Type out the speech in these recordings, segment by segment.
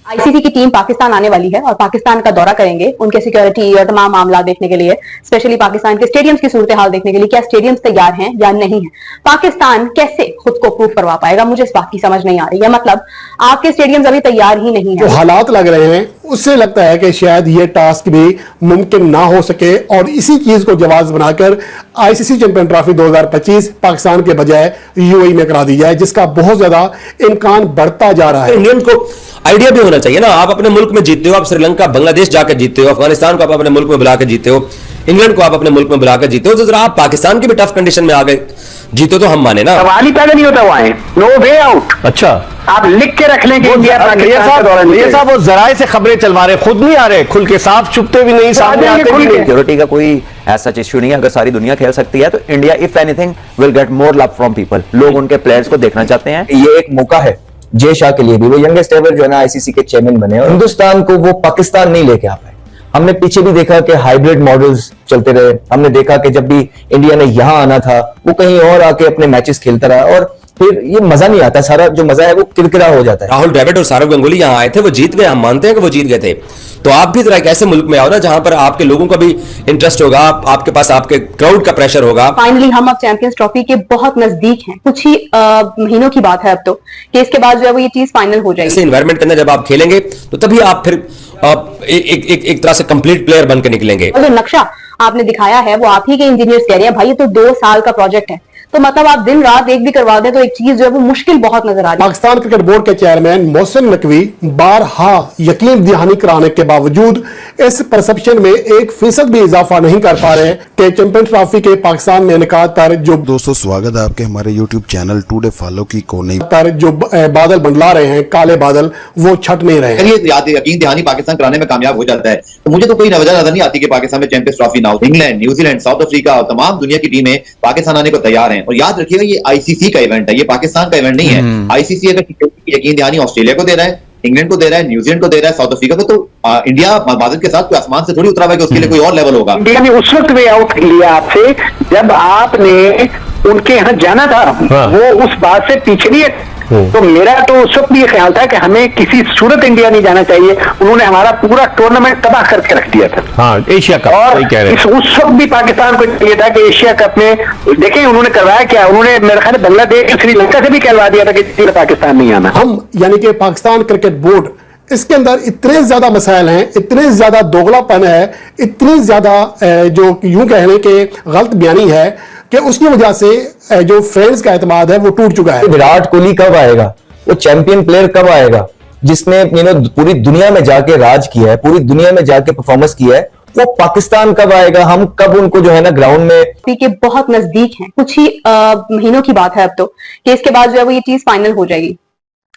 ICC की team Pakistan आने वाली है और पाकिस्तान का दौरा करेंगे उनके सिक्योरिटी और तमाम मामला देखने के लिए, स्पेशली पाकिस्तान के स्टेडियम्स की सूरत हाल देखने के लिए, क्या स्टेडियम्स तैयार हैं या नहीं है, पाकिस्तान कैसे खुद को प्रूव करवा पाएगा, मुझे इस बात की समझ नहीं आ रही है। मतलब आपके स्टेडियम्स अभी तैयार ही नहीं है। जो हालात लग रहे हैं उससे लगता है कि शायद ये टास्क भी मुमकिन ना हो सके और इसी चीज को जवाब बनाकर आईसीसी चैंपियन ट्रॉफी 2025 पाकिस्तान के बजाय यूएई में करा दी जाए, जिसका बहुत ज्यादा इम्कान बढ़ता जा रहा है। इंडियन को आइडिया भी होना चाहिए ना, आप अपने मुल्क में जीतते हो, आप श्रीलंका बांग्लादेश जाकर जीतते हो, अफगानिस्तान को आप अपने मुल्क में बुलाकर जीते हो, इंग्लैंड को आप अपने मुल्क में बुलाकर जीते हो, तो जरा आप पाकिस्तान की भी टफ कंडीशन में आ गए जीतो तो हम माने ना। सवाल ही पैदा नहीं होता वहां है, नो वे आउट। अच्छा, आप लिख के रख लेंगे इंडिया ये साहब वो जराए से खबरें चलवा रहे, खुद नहीं आ रहे, खुल के साफ छुपते भी नहीं, सामने आते भी नहीं। सिक्योरिटी का कोई ऐसा इश्यू नहीं है। अगर सारी दुनिया खेल सकती है तो India if anything will get more love from people. लोग उनके प्लेयर्स को देखना चाहते हैं। ये एक मौका है जय शाह के लिए भी, वो यंगेस्ट एवर जो है ना आईसीसी के चेयरमैन बने और हिंदुस्तान को वो पाकिस्तान नहीं लेके आ पाए। हमने पीछे भी देखा कि हाइब्रिड मॉडल्स चलते रहे, हमने देखा कि जब भी इंडिया ने यहां आना था वो कहीं और आके अपने मैचेस खेलता रहा और फिर ये मजा नहीं आता, सारा जो मजा है वो किरकिरा हो जाता है। राहुल द्रविड़ और सौरव गांगुली यहां आए थे, वो जीत गए, हम मानते हैं कि वो जीत गए थे, तो आप भी जरा एक ऐसे मुल्क में आओ ना जहां पर आपके लोगों का भी इंटरेस्ट होगा, आपके पास आपके क्राउड का प्रेशर होगा। फाइनली हम अब चैंपियंस ट्रॉफी के बहुत नजदीक हैं, कुछ ही महीनों की बात है अब तो, कि इसके बाद जो है वो ये चीज फाइनल हो जाएगी। ऐसे एनवायरनमेंट के अंदर जब आप खेलेंगे तो तभी आप फिर एक तरह से कंप्लीट प्लेयर बनकर निकलेंगे। और जो नक्शा आपने दिखाया है वो आप ही के इंजीनियर्स कह रहे हैं, भाई ये तो 2 साल का प्रोजेक्ट है, तो मतलब आप दिन रात एक भी करवा दें तो एक चीज जो है वो मुश्किल बहुत नजर आ रही है। पाकिस्तान क्रिकेट बोर्ड के चेयरमैन मोहसिन नकवी बारहा यकीन दहानी कराने के बावजूद इस परसेप्शन में 1% भी इजाफा नहीं कर पा रहे कि चैंपियन ट्रॉफी के पाकिस्तान में इनेकाद पर जो दोस्तों स्वागत है आपके हमारे यूट्यूब चैनल टुडे फॉलो की कोने पर जो बादल मंडला रहे हैं, काले बादल, वो छट नहीं रहे हैं। यकीन दहानी पाकिस्तान कराने में कामयाब हो जाता है तो मुझे तो कोई वजह नजर नहीं आती कि पाकिस्तान में चैंपियंस ट्रॉफी ना हो। इंग्लैंड, न्यूजीलैंड, साउथ अफ्रीका और तमाम दुनिया की टीमें पाकिस्तान आने को तैयार हैं। और याद रखिएगा ये आईसीसी का इवेंट है, ये पाकिस्तान का इवेंट नहीं है। आईसीसी अगर यकीन दहानी ऑस्ट्रेलिया को दे रहा है, इंग्लैंड को दे रहा है, न्यूजीलैंड को दे रहा है, साउथ अफ्रीका को, तो इंडिया बादल के साथ कोई आसमान से थोड़ी उतरा हुआ है कि उसके लिए कोई और लेवल होगा। इंडिया ने उस वक्त वे आउट लिया आपसे जब आपने उनके यहाँ जाना था। हाँ। वो उस बात से पीछे नहीं है। तो मेरा तो उस वक्त ये ख्याल था कि हमें किसी सूरत इंडिया नहीं जाना चाहिए। उन्होंने हमारा पूरा टूर्नामेंट तबाह करके रख दिया था। हाँ, एशिया कप और उस वक्त भी पाकिस्तान को चाहिए था कि एशिया कप में देखें उन्होंने करवाया क्या, उन्होंने मेरे ख्याल बांग्लादेश, श्रीलंका से भी कहलवा दिया था कि पाकिस्तान नहीं आना। हम यानी कि पाकिस्तान क्रिकेट बोर्ड, इसके अंदर इतने ज्यादा मसाइल हैं, इतने ज्यादा दोगलापन है, इतनी ज्यादा जो यूं कहने के गलत बयानी है कि उसकी वजह से जो फ्रेंड्स का एतमाद है वो टूट चुका है। विराट कोहली कब आएगा, वो चैंपियन प्लेयर कब आएगा जिसने पूरी दुनिया में जाके राज किया है, पूरी दुनिया में जाके परफॉर्मेंस किया है, वो पाकिस्तान कब आएगा? हम कब उनको जो है ना ग्राउंड में के बहुत नजदीक हैं, कुछ ही महीनों की बात है अब तो, कि इसके बाद जो है वो ये चीज फाइनल हो जाएगी।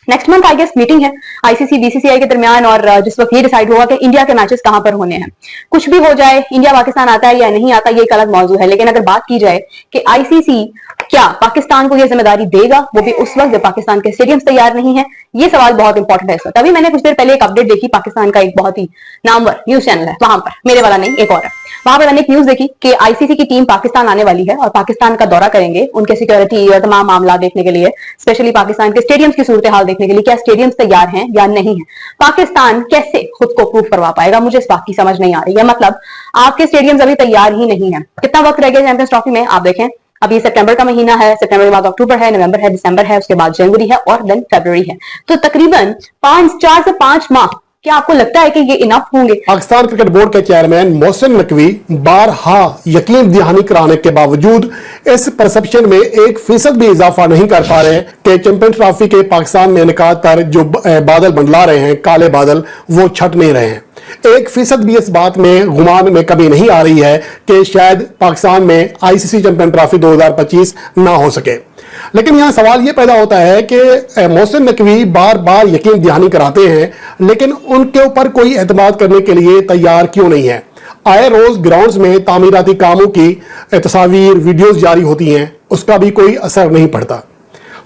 Next month I guess meeting है आईसीसी बीसीसीआई के दरमियान और जिस वक्त ये डिसाइड होगा कि इंडिया के मैचेस कहां पर होने हैं। कुछ भी हो जाए, इंडिया पाकिस्तान आता है या नहीं आता ये एक अलग मौजू है, लेकिन अगर बात की जाए कि आईसीसी क्या पाकिस्तान को ये जिम्मेदारी देगा, वो भी उस वक्त जब पाकिस्तान के स्टेडियम्स तैयार नहीं है, ये सवाल बहुत इंपॉर्टेंट है इस वक्त। तभी मैंने कुछ देर पहले एक अपडेट देखी, पाकिस्तान का एक बहुत ही नामवर न्यूज चैनल है वहां पर, मेरे वाला नहीं एक और है, वहां पर मैंने एक न्यूज देखी कि आईसीसी की टीम पाकिस्तान आने वाली है और पाकिस्तान का दौरा करेंगे उनके सिक्योरिटी और तमाम मामला देखने के लिए, स्पेशली पाकिस्तान के स्टेडियम्स की सूरत हाल देखने के लिए, क्या स्टेडियम्स तैयार हैं या नहीं है, पाकिस्तान कैसे खुद को प्रूव करवा पाएगा, मुझे इस बात की समझ नहीं आ रही है। मतलब आपके स्टेडियम्स अभी तैयार ही नहीं है। कितना वक्त रह गया चैंपियंस ट्रॉफी में आप देखें, अभी सितंबर का महीना है, सितंबर के बाद अक्टूबर है, नवंबर है, दिसंबर है, उसके बाद जनवरी है और देन फरवरी है, तो तकरीबन 4 से 5 माह। क्या आपको लगता है कि ये इनफ होंगे? पाकिस्तान क्रिकेट बोर्ड के चेयरमैन मोहसिन नकवी बारहा यकीन दहानी कराने के बावजूद इस परसेप्शन में 1% भी इजाफा नहीं कर पा रहे कि चैंपियन ट्रॉफी के पाकिस्तान में इनेकाद पर जो बादल मंडला रहे हैं, काले बादल, वो छट नहीं रहे हैं। 1% भी इस बात में गुमान में कमी नहीं आ रही है कि शायद पाकिस्तान में आईसीसी चैंपियन ट्रॉफी 2025 ना हो सके। लेकिन यहां सवाल यह पैदा होता है कि मोहसिन नकवी बार बार यकीन दहानी कराते हैं, लेकिन उनके ऊपर कोई एतमाद करने के लिए तैयार क्यों नहीं है? आए रोज ग्राउंड्स में तामीराती कामों की तस्वीर, वीडियोस जारी होती हैं, उसका भी कोई असर नहीं पड़ता।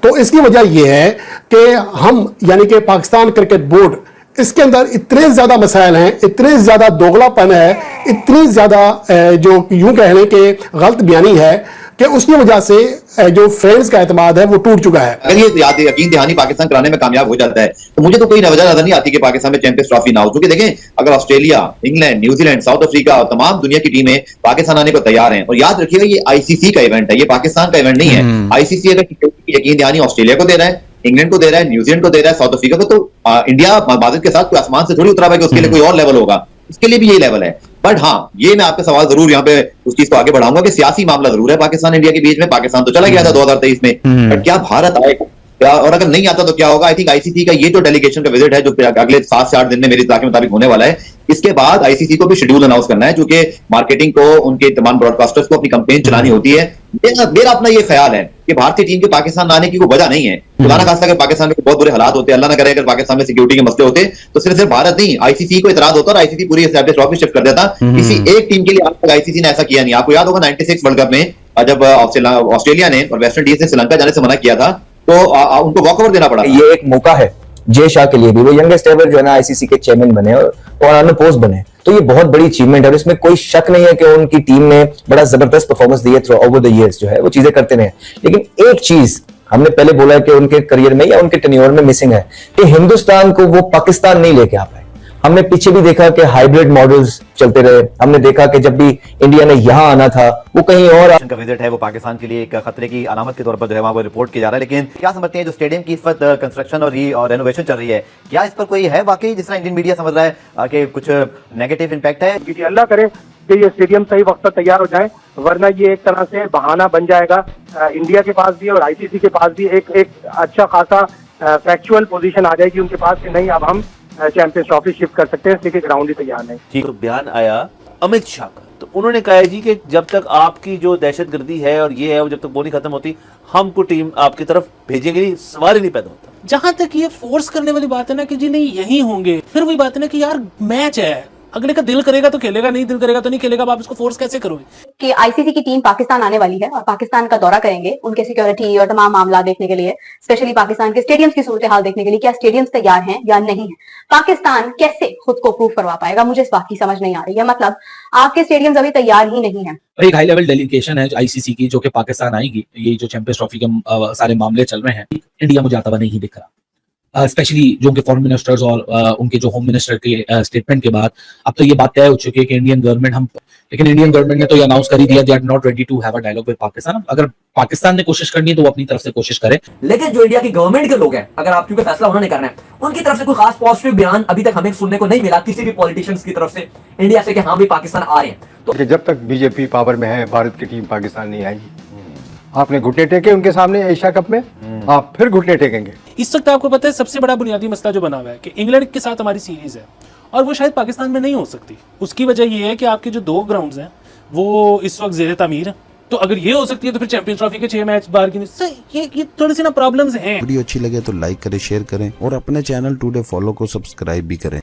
तो इसकी वजह यह है कि हम यानी कि पाकिस्तान क्रिकेट बोर्ड इसके अंदर इतने ज्यादा मसाइल हैं, इतने ज्यादा दोगलापन है, इतनी ज्यादा जो यूं कह लें कि गलत बयानी है कि उसकी वजह से जो फ्रेंड्स का एतमाद है वो टूट चुका है। अगर ये यकीन दहानी पाकिस्तान कराने में कामयाब हो जाता है तो मुझे तो कोई वजह नजर नहीं आती कि पाकिस्तान में चैंपियंस ट्रॉफी ना हो। क्योंकि देखें, अगर Australia, England, New Zealand, south Africa और तमाम दुनिया की टीमें पाकिस्तान आने को तैयार हैं, और याद रखिएगा ये आईसीसी का इवेंट है, ये पाकिस्तान का इवेंट नहीं है। आईसीसी अगर यकीन दहानी ऑस्ट्रेलिया को दे रहा है, इंग्लैंड को दे रहा है, न्यूजीलैंड को दे रहा है, साउथ अफ्रीका को, तो इंडिया मादद के साथ कोई आसमान से थोड़ी उतरा है कि उसके लिए कोई और लेवल होगा, इसके लिए भी यही लेवल है। बट हाँ, ये मैं आपका सवाल जरूर यहाँ पे उस चीज को आगे बढ़ाऊंगा कि सियासी मामला जरूर है पाकिस्तान इंडिया के बीच में। पाकिस्तान तो चला गया था 2023 में, बट क्या भारत आएगा, और अगर नहीं आता तो क्या होगा? आई थिंक आईसीसी का ये जो डेलीगेशन का विजिट है जो अगले 7 से 8 दिन में मेरी इत्तला के मुताबिक होने वाला है, इसके बाद आईसीसी को भी शेड्यूल अनाउंस करना है, क्योंकि मार्केटिंग को, उनके तमाम ब्रॉडकास्टर्स को अपनी कैंपेन चलानी होती है। मेरा अपना ये ख्याल है कि भारतीय टीम के पाकिस्तान आने की कोई वजह नहीं है। खुदा खासा अगर पाकिस्तान में बहुत बुरे हालात होते, अल्लाह ना करे अगर पाकिस्तान में सिक्योरिटी के मसले होते, तो सिर्फ भारत नहीं, आईसीसी को इतराज होता और आईसीसी पूरी एस्टैब्लिश ट्रॉफी शिफ्ट कर देता। किसी एक टीम के लिए आज तक आईसीसी ने ऐसा किया नहीं। आपको याद होगा 96 वर्ल्ड कप में जब ऑस्ट्रेलिया ने और वेस्ट इंडीज ने श्रीलंका जाने से मना किया था, तो उनको वॉकओवर देना पड़ा। ये एक मौका है जय शाह के लिए भी, वो यंगेस्ट एवर जो है ना आईसीसी के चेयरमैन बने और अनअपोज्ड बने, तो ये बहुत बड़ी अचीवमेंट है और इसमें कोई शक नहीं है कि उनकी टीम ने बड़ा जबरदस्त परफॉर्मेंस दी है थ्रू ओवर द इयर्स, जो है वो चीजें करते रहे। लेकिन एक चीज हमने पहले बोला है कि उनके करियर में या उनके टेन्योर में मिसिंग है कि हिंदुस्तान को वो पाकिस्तान नहीं लेके आ पाए। हमने पीछे भी देखा कि हाइब्रिड मॉडल्स चलते रहे, हमने देखा कि जब भी इंडिया ने यहां आना था वो कहीं और का विजिट है वो पाकिस्तान के लिए एक खतरे की अलामत के तौर पर जो है वहां पर रिपोर्ट किया जा रहा है। लेकिन क्या समझते हैं जो स्टेडियम की इस वक्त कंस्ट्रक्शन और रेनोवेशन चल रही है, क्या इस पर कोई है वाकई जिस तरह इंडियन मीडिया समझ रहा है कि कुछ नेगेटिव इंपैक्ट है? क्योंकि अल्लाह करे कि ये स्टेडियम सही वक्त पर तैयार हो जाए, वरना ये एक तरह से बहाना बन जाएगा इंडिया के पास भी और आईसीसी के पास भी एक अच्छा खासा फैक्चुअल पोजीशन आ जाएगी उनके पास कि नहीं अब हम चैंपियंस ट्रॉफी शिफ्ट कर सकते हैं, इसलिए ग्राउंड ही तैयार नहीं। ठीक, तो बयान आया अमित शाह का, तो उन्होंने कहा है जी कि जब तक आपकी जो दहशतगर्दी है और ये है वो जब तक वो नहीं खत्म होती, हमको टीम आपकी तरफ भेजेंगे नहीं, सवाल ही नहीं पैदा होता। जहां तक ये फोर्स करने वाली बात है ना कि जी नहीं यही होंगे, फिर वही बात है ना कि यार मैच है, अगले का दिल करेगा तो खेलेगा, नहीं दिल करेगा तो नहीं खेलेगा, आप इसको फोर्स कैसे करोगे? कि आईसीसी की टीम पाकिस्तान आने वाली है और पाकिस्तान का दौरा करेंगे उनके सिक्योरिटी और तमाम मामला देखने के लिए, स्पेशली पाकिस्तान के स्टेडियम्स की सूरत हाल देखने के लिए, क्या स्टेडियम्स तैयार हैं या नहीं है, पाकिस्तान कैसे खुद को प्रूव करवा पाएगा, मुझे इस बात की समझ नहीं आ रही है। मतलब आपके स्टेडियम्स अभी तैयार ही नहीं है। एक हाई लेवल डेलीगेशन है आईसीसी की जो कि पाकिस्तान आएगी, ये जो चैंपियंस ट्रॉफी के सारे मामले चल रहे हैं, इंडिया मुझे आता हुआ नहीं दिख रहा, स्पेशली जो उनके फॉरेन मिनिस्टर्स और उनके जो होम मिनिस्टर के स्टेटमेंट के बाद अब तो ये बात तय हो चुकी है कि इंडियन गवर्नमेंट ने तो ये अनाउंस कर ही दिया they are not ready to have a dialogue with Pakistan. अगर पाकिस्तान ने कोशिश करनी है तो वो अपनी तरफ से कोशिश करे, लेकिन जो इंडिया की गवर्नमेंट के लोग हैं, अगर आप क्योंकि फैसला उन्होंने करना है, उनकी तरफ से कोई खास पॉजिटिव बयान अभी तक हमें सुनने को नहीं मिला किसी भी पॉलिटिशियंस की तरफ से इंडिया से कि हाँ भी पाकिस्तान आ रहे हैं। तो जब तक बीजेपी पावर में है भारत की टीम पाकिस्तान नहीं आएगी। आपने घुटने टेके उनके सामने एशिया कप में, आप फिर घुटने टेकेंगे। इस वक्त आपको पता है सबसे बड़ा बुनियादी मसला जो बना हुआ है कि इंग्लैंड के साथ हमारी सीरीज है और वो शायद पाकिस्तान में नहीं हो सकती। उसकी वजह ये है कि आपके जो 2 ग्राउंड्स हैं वो इस वक्त ज़ेरे तामीर है, तो अगर ये हो सकती है तो फिर चैंपियंस ट्रॉफी के 6 मैच बाहर की ये थोड़ी सी ना प्रॉब्लम्स हैं। वीडियो अच्छी लगे तो लाइक करें, शेयर करें और अपने चैनल टुडे फॉलो को सब्सक्राइब भी करें।